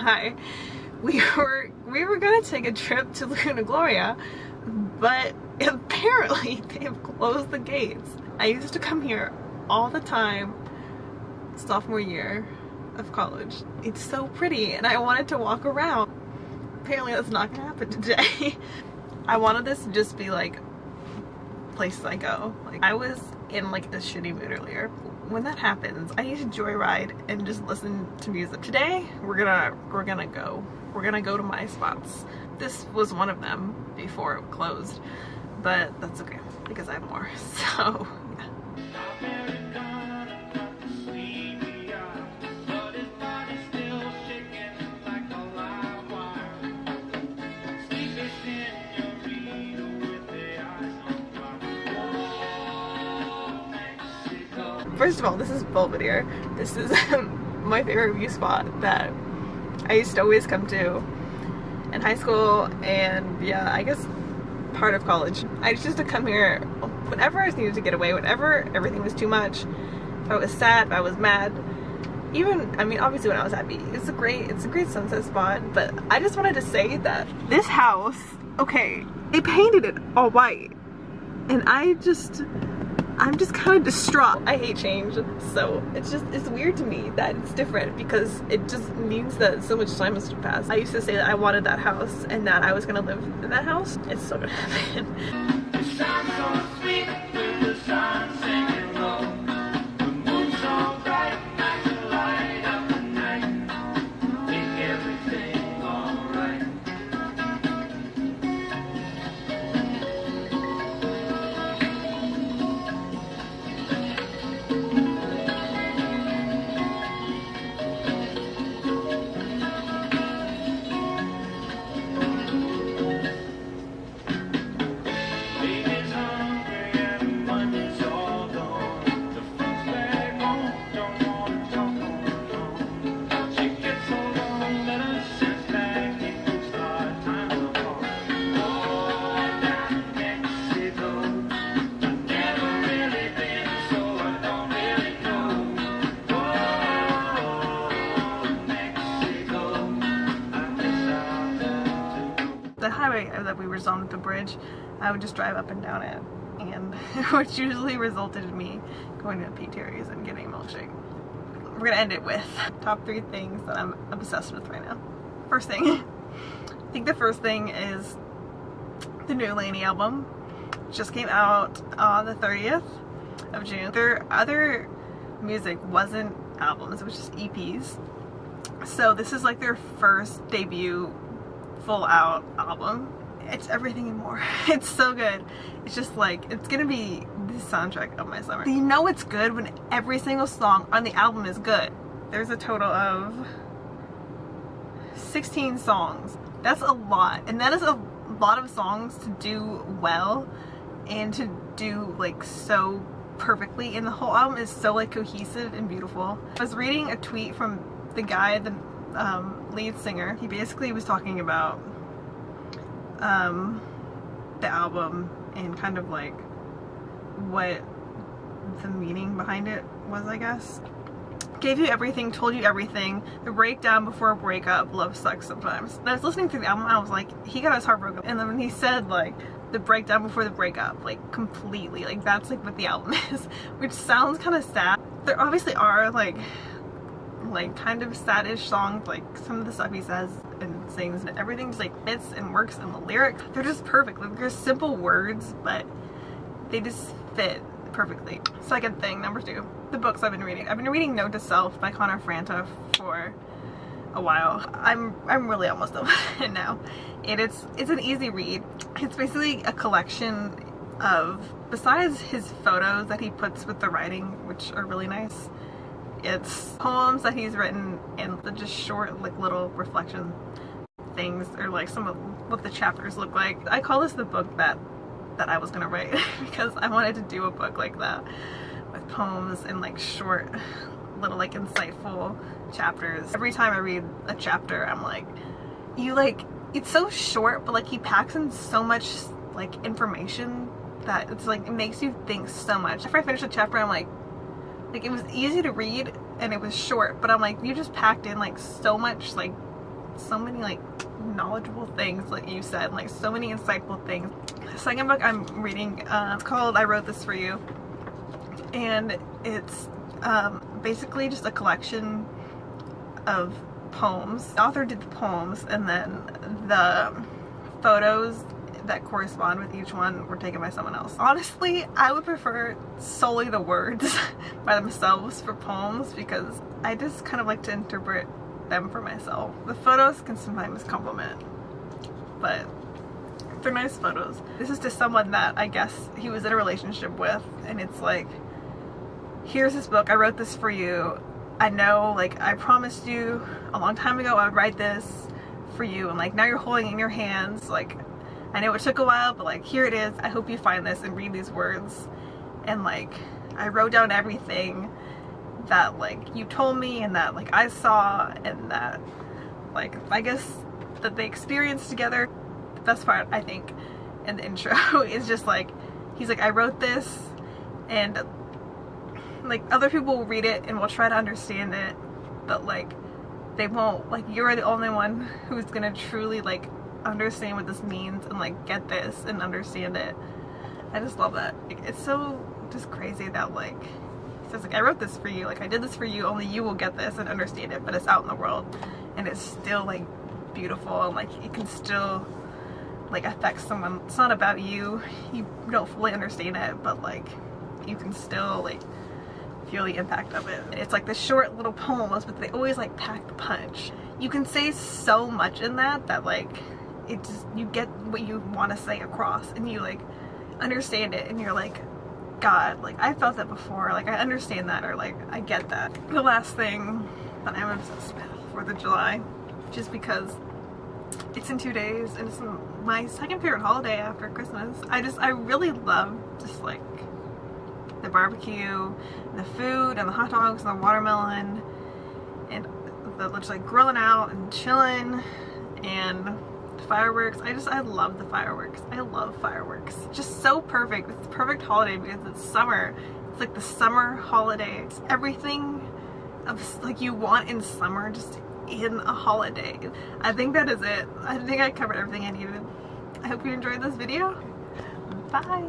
why we were gonna take a trip to Laguna Gloria, but apparently they have closed the gates. I used to come here all the time sophomore year of college. It's so pretty and I wanted to walk around. Apparently that's not gonna happen today. I wanted this to just be like places I go. Like, I was in like this shitty mood earlier. When that happens, I need to joyride and just listen to music. Today we're gonna go to my spots. This was one of them before it closed, but that's okay because I have more. So yeah. First of all, this is Belvedere. This is my favorite view spot that I used to always come to in high school and yeah, I guess part of college. I used to come here whenever I needed to get away, whenever everything was too much. If I was sad, if I was mad, even, I mean, obviously when I was happy. It's a great sunset spot, but I just wanted to say that this house, okay, they painted it all white and I'm just kind of distraught. I hate change, so it's weird to me that it's different because it just means that so much time has passed. I used to say that I wanted that house and that I was gonna live in that house. It's still gonna happen. It sounds so sweet with the sun singing low. The moon so bright, night to light up the night. Make everything alright. The highway that we were zoned with the bridge, I would just drive up and down it, and which usually resulted in me going to Pete Terry's and getting a milkshake. We're gonna end it with top 3 things that I'm obsessed with right now. First thing, I think the first thing is the new Lainey album. It just came out on the 30th of June. Their other music wasn't albums, it was just EPs. So this is like their first debut full out album. It's everything and more. It's so good. It's just like, it's gonna be the soundtrack of my summer. You know it's good when every single song on the album is good. There's a total of 16 songs. That's a lot, and that is a lot of songs to do well and to do like so perfectly, and the whole album is so like cohesive and beautiful. I was reading a tweet from the guy, the lead singer. He basically was talking about the album and kind of like what the meaning behind it was, I guess. Gave you everything, told you everything, the breakdown before a breakup, love sucks sometimes. And I was listening to the album, I was like, he got his heart broken. And then when he said like the breakdown before the breakup, like completely, like that's like what the album is, which sounds kind of sad. There obviously are like kind of sad-ish songs, like some of the stuff he says and sings, and everything just like fits and works, and the lyrics, they're just perfect. Like they're simple words, but they just fit perfectly. Second thing, number 2, the books I've been reading. I've been reading Note to Self by Connor Franta for a while. I'm really almost done with it now. And it's an easy read. It's basically a collection of, besides his photos that he puts with the writing, which are really nice, it's poems that he's written and just short like little reflection things, or like some of what the chapters look like. I call this the book that I was gonna write because I wanted to do a book like that with poems and like short little like insightful chapters. Every time I read a chapter I'm like, it's so short, but like he packs in so much like information that it's like, it makes you think so much. After I finish a chapter I'm like it was easy to read and it was short, but I'm like, you just packed in like so much like so many like knowledgeable things like you said, like so many insightful things. The second book I'm reading, it's called I Wrote This For You, and it's basically just a collection of poems. The author did the poems, and then the photos that correspond with each one were taken by someone else. Honestly, I would prefer solely the words by themselves for poems, because I just kind of like to interpret them for myself. The photos can sometimes complement, but they're nice photos. This is to someone that I guess he was in a relationship with, and it's like, here's this book, I wrote this for you. I know, like, I promised you a long time ago I would write this for you, and like now you're holding it in your hands. Like, I know it took a while, but like here it is. I hope you find this and read these words. And like I wrote down everything that like you told me and that like I saw, and that like I guess that they experienced together. The best part, I think, in the intro is just like, he's like, I wrote this, and like other people will read it and will try to understand it, but like they won't. Like, you're the only one who's gonna truly like understand what this means and like get this and understand it. I just love that. It's so just crazy that like he says like, I wrote this for you, like I did this for you, only you will get this and understand it, but it's out in the world and it's still like beautiful, and like it can still like affect someone. It's not about you, you don't fully understand it, but like you can still like feel the impact of it. It's like the short little poems, but they always like pack the punch. You can say so much in that like it just, you get what you want to say across, and you like understand it, and you're like, God, like I felt that before, like I understand that, or like I get that. The last thing that I'm obsessed with, 4th of July, just because it's in 2 days and it's my second favorite holiday after Christmas. I really love just like the barbecue, the food, and the hot dogs, and the watermelon, and the just like grilling out and chilling, and the fireworks. I love the fireworks. I love fireworks. It's just so perfect. It's the perfect holiday because it's summer. It's like the summer holiday. It's everything of like you want in summer, just in a holiday. I think that is it. I think I covered everything I needed. I hope you enjoyed this video. Bye.